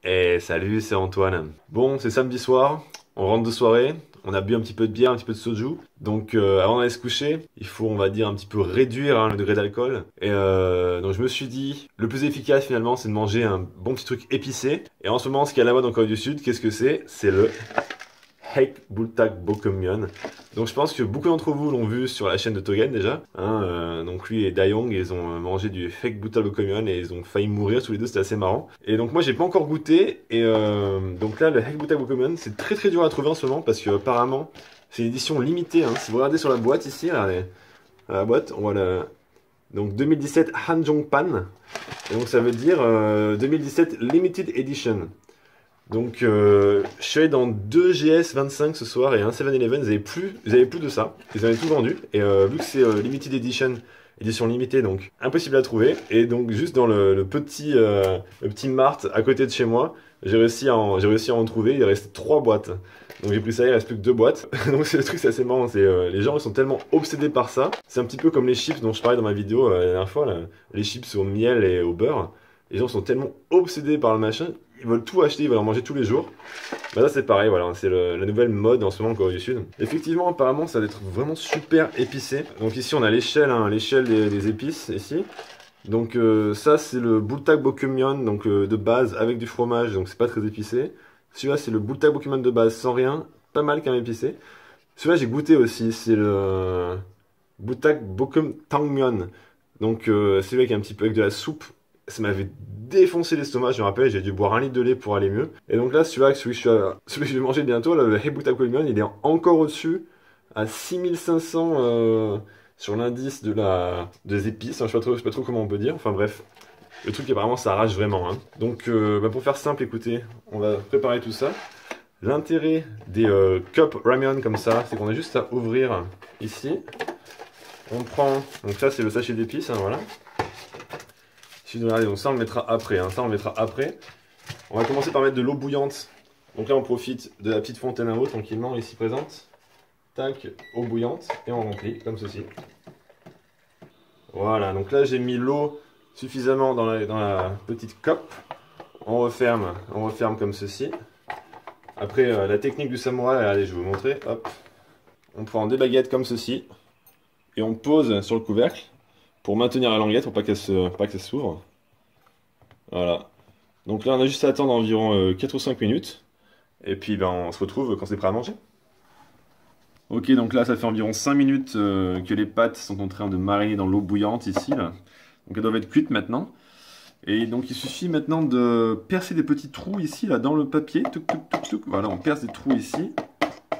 Et salut, c'est Antoine. Bon, c'est samedi soir, on rentre de soirée, on a bu un petit peu de bière, un petit peu de soju. Donc avant d'aller se coucher, il faut, on va dire, un petit peu réduire le degré d'alcool. Et donc je me suis dit, le plus efficace finalement, c'est de manger un bon petit truc épicé. Et en ce moment, ce qui est à la mode en Corée du Sud, qu'est-ce que c'est? C'est le Haekbulttakbokkeumyeon. Donc je pense que beaucoup d'entre vous l'ont vu sur la chaîne de Togen déjà. Donc lui et Dayoung, ils ont mangé du Haekbulttakbokkeumyeon et ils ont failli mourir tous les deux, c'était assez marrant. Et donc moi j'ai pas encore goûté. Et donc là le Haekbulttakbokkeumyeon c'est très très dur à trouver en ce moment parce que apparemment c'est une édition limitée. Si vous regardez sur la boîte ici, regardez, à la boîte, on voit donc 2017 Hanjongpan. Et donc ça veut dire 2017 Limited Edition. Donc je suis allé dans 2 GS25 ce soir et un 7-Eleven, ils avaient plus de ça, ils avaient tout vendu. Et vu que c'est Limited Edition, édition limitée, donc impossible à trouver. Et donc juste dans le petit Mart à côté de chez moi, j'ai réussi à en trouver, il restait 3 boîtes. Donc j'ai pris ça, il reste plus que 2 boîtes. Donc c'est le truc, c'est assez marrant, les gens ils sont tellement obsédés par ça. C'est un petit peu comme les chips dont je parlais dans ma vidéo la dernière fois, là, les chips au miel et au beurre. Les gens sont tellement obsédés par le machin, ils veulent tout acheter, ils veulent en manger tous les jours. Bah là c'est pareil, voilà, c'est la nouvelle mode en ce moment en Corée du Sud. Effectivement, apparemment ça va être vraiment super épicé. Donc ici on a l'échelle, l'échelle des épices ici. Donc ça c'est le Bulttakbokkeumyeon, donc de base avec du fromage, donc c'est pas très épicé. Celui-là c'est le Bulttakbokkeumyeon de base sans rien, pas mal quand même épicé. Celui-là j'ai goûté aussi, c'est le Bulttakbokkeumtangmyeon. Donc celui-là qui est un petit peu avec de la soupe. Ça m'avait défoncé l'estomac, je me rappelle, j'ai dû boire 1 litre de lait pour aller mieux. Et donc là, celui que je vais manger bientôt, le Haekbulttakbokkeumyeon, il est encore au-dessus, à 6500 sur l'indice des épices. Je sais pas trop comment on peut dire. Enfin bref, le truc apparemment ça arrache vraiment. Donc pour faire simple, écoutez, on va préparer tout ça. L'intérêt des cup ramen comme ça, c'est qu'on a juste à ouvrir ici. On prend, donc ça c'est le sachet d'épices, voilà. Regardez, donc ça on le mettra après, ça on le mettra après. On va commencer par mettre de l'eau bouillante. Donc là on profite de la petite fontaine à eau tranquillement ici présente. Tac, eau bouillante et on remplit comme ceci. Voilà, donc là j'ai mis l'eau suffisamment dans la petite cope. On referme comme ceci. Après la technique du samouraï, allez je vais vous montrer. Hop. On prend des baguettes comme ceci et on pose sur le couvercle pour maintenir la languette pour pas qu'elle s'ouvre. Voilà. Donc là on a juste à attendre environ 4 ou 5 minutes. Et puis ben, on se retrouve quand c'est prêt à manger. Ok, donc là ça fait environ 5 minutes que les pâtes sont en train de mariner dans l'eau bouillante ici. Là. Donc elles doivent être cuites maintenant. Et donc il suffit maintenant de percer des petits trous ici là dans le papier. Touc, touc, touc, touc. Voilà, on perce des trous ici.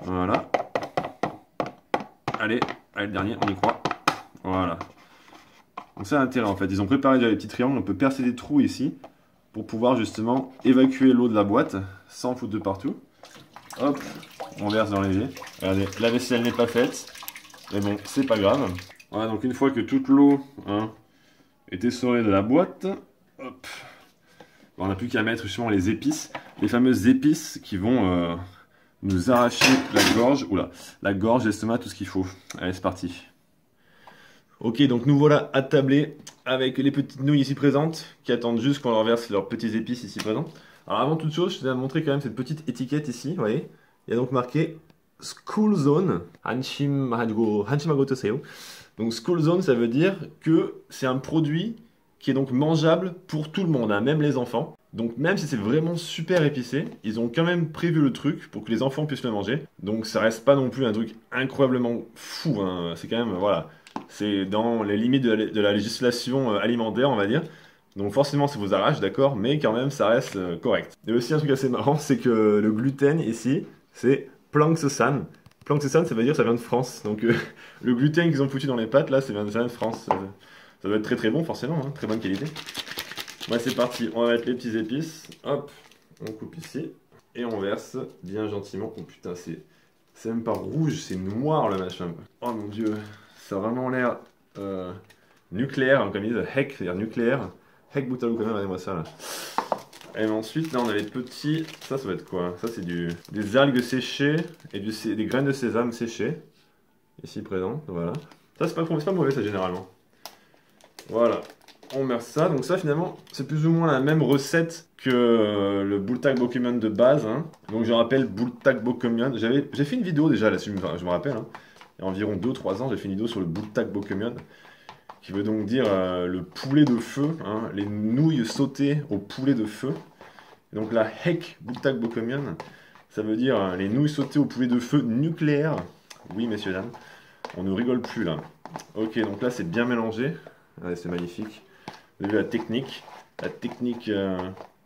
Voilà. Allez, le dernier, on y croit. Voilà. Donc c'est l'intérêt en fait, ils ont préparé déjà les petits triangles, on peut percer des trous ici pour pouvoir justement évacuer l'eau de la boîte sans foutre de partout. Hop, on verse dans l'évier. Regardez, la vaisselle n'est pas faite, mais bon, c'est pas grave. Voilà, donc une fois que toute l'eau est essorée de la boîte, hop, on n'a plus qu'à mettre justement les épices, les fameuses épices qui vont nous arracher la gorge, la gorge, l'estomac, tout ce qu'il faut. Allez, c'est parti. Ok, donc nous voilà attablés avec les petites nouilles ici présentes qui attendent juste qu'on leur verse leurs petits épices ici présents. Alors avant toute chose, je vais vous montrer quand même cette petite étiquette ici, vous voyez. Il y a donc marqué School Zone, Hanshimago Toseo. Donc School Zone, ça veut dire que c'est un produit qui est donc mangeable pour tout le monde, même les enfants. Donc même si c'est vraiment super épicé, ils ont quand même prévu le truc pour que les enfants puissent le manger. Donc ça reste pas non plus un truc incroyablement fou, c'est quand même, voilà. C'est dans les limites de la législation alimentaire, on va dire. Donc forcément, ça vous arrache, d'accord, mais quand même, ça reste correct. Et aussi, un truc assez marrant, c'est que le gluten, ici, c'est Plangsesan. Plangsesan, ça veut dire ça vient de France. Donc le gluten qu'ils ont foutu dans les pâtes, là, ça vient de France. Ça doit être très très bon, forcément, très bonne qualité. Ouais, c'est parti, on va mettre les petits épices. Hop, on coupe ici. Et on verse bien gentiment. Oh putain, c'est même pas rouge, c'est noir le machin. Oh mon dieu. Ça a vraiment l'air nucléaire, comme ils disent, Haek, c'est-à-dire nucléaire. Haekbulttakbokkeumyeon, regardez-moi ça là. Et ensuite, là on a les petits. Ça va être quoi? Ça c'est des algues séchées et des graines de sésame séchées. Ici présent, voilà. Ça c'est pas mauvais ça généralement. Voilà. on met ça. Donc ça finalement c'est plus ou moins la même recette que le Bultak Bokkeumen de base. Hein. Donc je rappelle Bultak Bokkeumen. J'ai fait une vidéo déjà là-dessus, je me rappelle. Hein. Il y a environ 2-3 ans, j'ai fait une vidéo sur le Bultak Bokkeumen. Qui veut donc dire le poulet de feu, hein, les nouilles sautées au poulet de feu. Donc la Hek Bultak Bokkeumen, ça veut dire les nouilles sautées au poulet de feu nucléaire. Oui, messieurs, dames, on ne rigole plus là. Ok, donc là c'est bien mélangé. Ouais, c'est magnifique. Vous avez vu la technique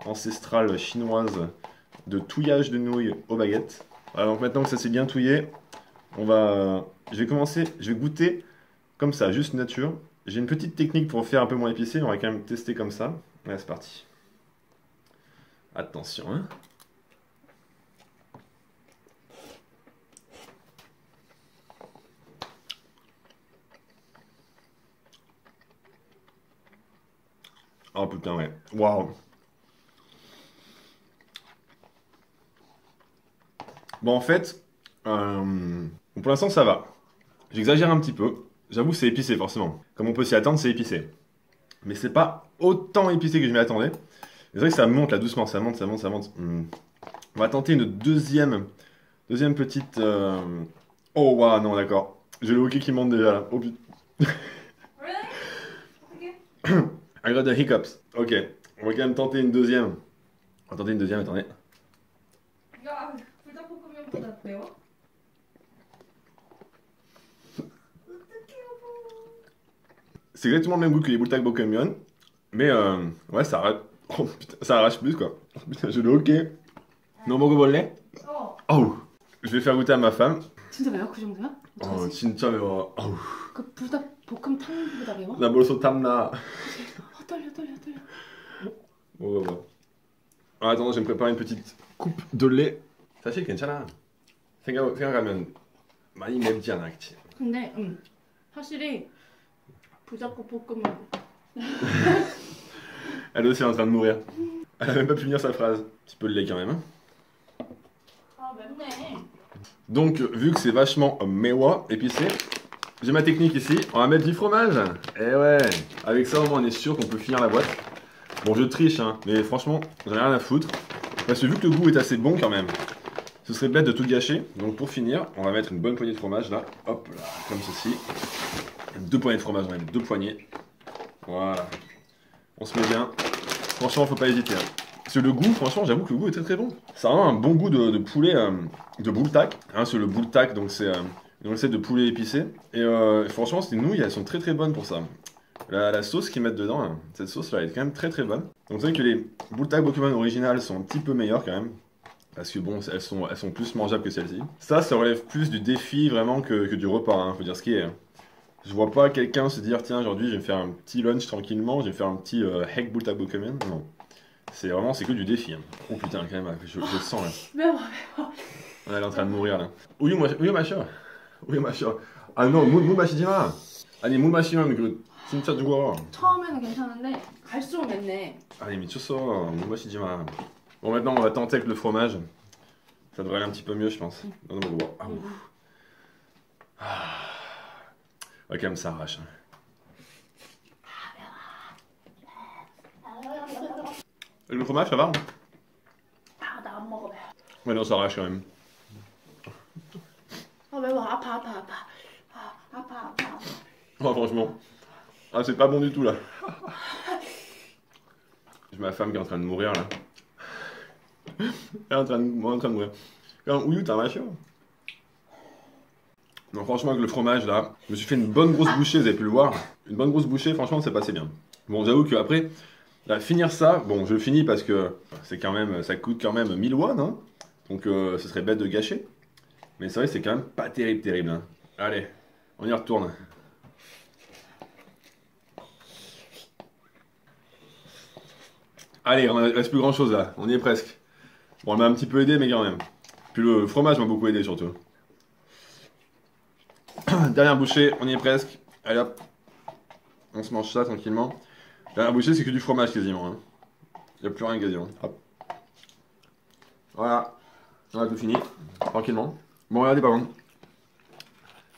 ancestrale chinoise de touillage de nouilles aux baguettes. Voilà, donc maintenant que ça s'est bien touillé, je vais goûter comme ça, juste nature. J'ai une petite technique pour faire un peu moins épicé, on va quand même tester comme ça. Allez, c'est parti. Attention, hein. Oh putain, ouais. Waouh. Bon, en fait, pour l'instant, ça va. J'exagère un petit peu. J'avoue, c'est épicé, forcément. Comme on peut s'y attendre, c'est épicé. Mais c'est pas autant épicé que je m'y attendais. C'est vrai que ça monte là doucement, ça monte, ça monte, ça monte. On va tenter une deuxième petite. Oh waouh, non, d'accord. J'ai le hockey qui monte déjà là. Oh putain. Really? Okay. I got the hiccups. Ok, on va quand même tenter une deuxième. On va tenter une deuxième, attendez. 야, 불닭볶음면보다 매워? C'est exactement le même goût que les Bultak Bokkeumen. Mais ouais, ça arrache. Oh putain, ça arrache plus quoi. Oh, putain, j'ai le hockey. Non, 먹어볼래? 어. Oh. Je vais faire goûter à ma femme. 진짜 매워? 그 정도야? 어떡하지? 진짜 매워. 어우. 그 불닭볶음탕보다 매워? 나 벌써 탐나. 떨려. 먹어봐. Ah, attends, je vais me préparer une petite coupe de lait. 사실 괜찮아. 생각하면 많이 맵지 않아, 그치? 근데 확실히 불닭볶음면 Elle aussi est en train de mourir. Elle a même pas pu finir sa phrase. Un petit peu de lait quand même. Hein. 아 맵네. Donc, vu que c'est vachement méwa, épicé, j'ai ma technique ici. On va mettre du fromage. Et ouais, avec ça, au moins, on est sûr qu'on peut finir la boîte. Bon, je triche, hein, mais franchement, j'en ai rien à foutre. Parce que vu que le goût est assez bon quand même, ce serait bête de tout gâcher. Donc, pour finir, on va mettre une bonne poignée de fromage là. Hop là, comme ceci. 2 poignées de fromage, on va mettre 2 poignées. Voilà. On se met bien. Franchement, faut pas hésiter. Hein. Parce que le goût, franchement, j'avoue que le goût est très très bon. Ça a vraiment un bon goût de poulet de Bultak. Hein, c'est le Bultak, donc c'est une recette de poulet épicé. Et franchement, ces nouilles, elles sont très très bonnes pour ça. La sauce qu'ils mettent dedans, hein, cette sauce là, elle est quand même très très bonne. Donc c'est vrai que les Bultak Bokkeumen originales sont un petit peu meilleures quand même. Parce que bon, elles sont plus mangeables que celles-ci. Ça relève plus du défi vraiment que du repas, hein, faut dire ce qui est. Hein. Je vois pas quelqu'un se dire tiens aujourd'hui je vais me faire un petit lunch tranquillement, je vais me faire un petit Hek Bultak Bokkeumen. Non. C'est que du défi. Hein. Oh putain quand même, je le sens là. 매워. Elle est en train de mourir là. 우유 마셔. 우유 마셔. 아 no, 물 마시지 마. 아니 물 마시면 그 진짜 죽어. 처음에는 괜찮은데 갈수록 맵네. Allez 미쳤어. 물 마시지 마. Bon maintenant on va tenter avec le fromage. Ça devrait aller un petit peu mieux je pense. Non, bon. Ouais, quand même ça arrache. Et le fromage ça va? 아, 나 안 먹어. Ouais non ça arrache quand même. 아 매워. 아파. Oh, franchement. Ah c'est pas bon du tout là. J'ai ma femme qui est en train de mourir là. Elle est en train de mourir. Ouyu t'as un machin. Non franchement avec le fromage là, je me suis fait une bonne grosse bouchée, vous avez pu le voir. Une bonne grosse bouchée, franchement c'est passé bien. Bon j'avoue qu'après, là, finir ça, bon je le finis parce que c'est quand même, ça coûte quand même 1000 won, hein. Donc ce serait bête de gâcher. Mais c'est vrai c'est quand même pas terrible. Hein. Allez, on y retourne. Allez, il reste plus grand chose là, on y est presque. Bon elle m'a un petit peu aidé mais quand même. Puis le fromage m'a beaucoup aidé surtout. Dernière bouchée, on y est presque. Allez hop. On se mange ça tranquillement. Dernière bouchée, c'est que du fromage quasiment. Hein. Il n'y a plus rien quasiment. Hop. Voilà. On a tout fini. Tranquillement. Bon, regardez par contre.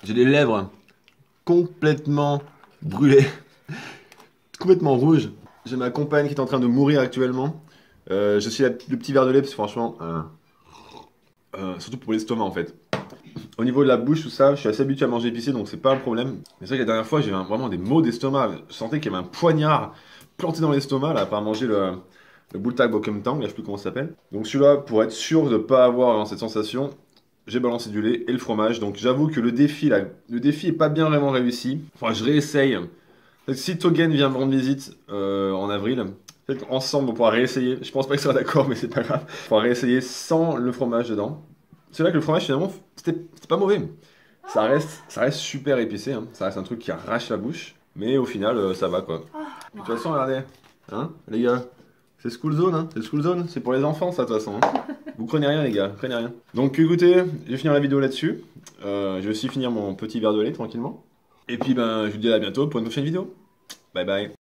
J'ai les lèvres complètement brûlées. complètement rouge. J'ai ma compagne qui est en train de mourir actuellement. Je suis le petit verre de lait parce que franchement, surtout pour l'estomac en fait. Au niveau de la bouche, tout ça, je suis assez habitué à manger épicé donc c'est pas un problème. Mais c'est vrai que la dernière fois, j'ai eu vraiment des maux d'estomac. Je sentais qu'il y avait un poignard planté dans l'estomac là, après manger le bultak bokkeumbtang, là je sais plus comment ça s'appelle. Donc celui-là, pour être sûr de ne pas avoir cette sensation, j'ai balancé du lait et le fromage. Donc j'avoue que le défi là, le défi est pas bien vraiment réussi. Enfin, je réessaye. Si Togen vient me rendre visite en avril, peut-être ensemble on pourra réessayer. Je pense pas qu'il sera d'accord, mais c'est pas grave. On pourra réessayer sans le fromage dedans. C'est là que le fromage finalement, c'était pas mauvais. Ça reste super épicé. Hein. Ça reste un truc qui arrache la bouche. Mais au final, ça va quoi. De toute façon, regardez. Hein, les gars. C'est School Zone, hein. C'est School Zone. C'est pour les enfants, ça, de toute façon. Hein. Vous prenez rien, les gars. Prenez rien. Donc, écoutez, je vais finir la vidéo là-dessus. Je vais aussi finir mon petit verre de lait tranquillement. Et puis, ben, je vous dis à bientôt pour une prochaine vidéo. Bye bye.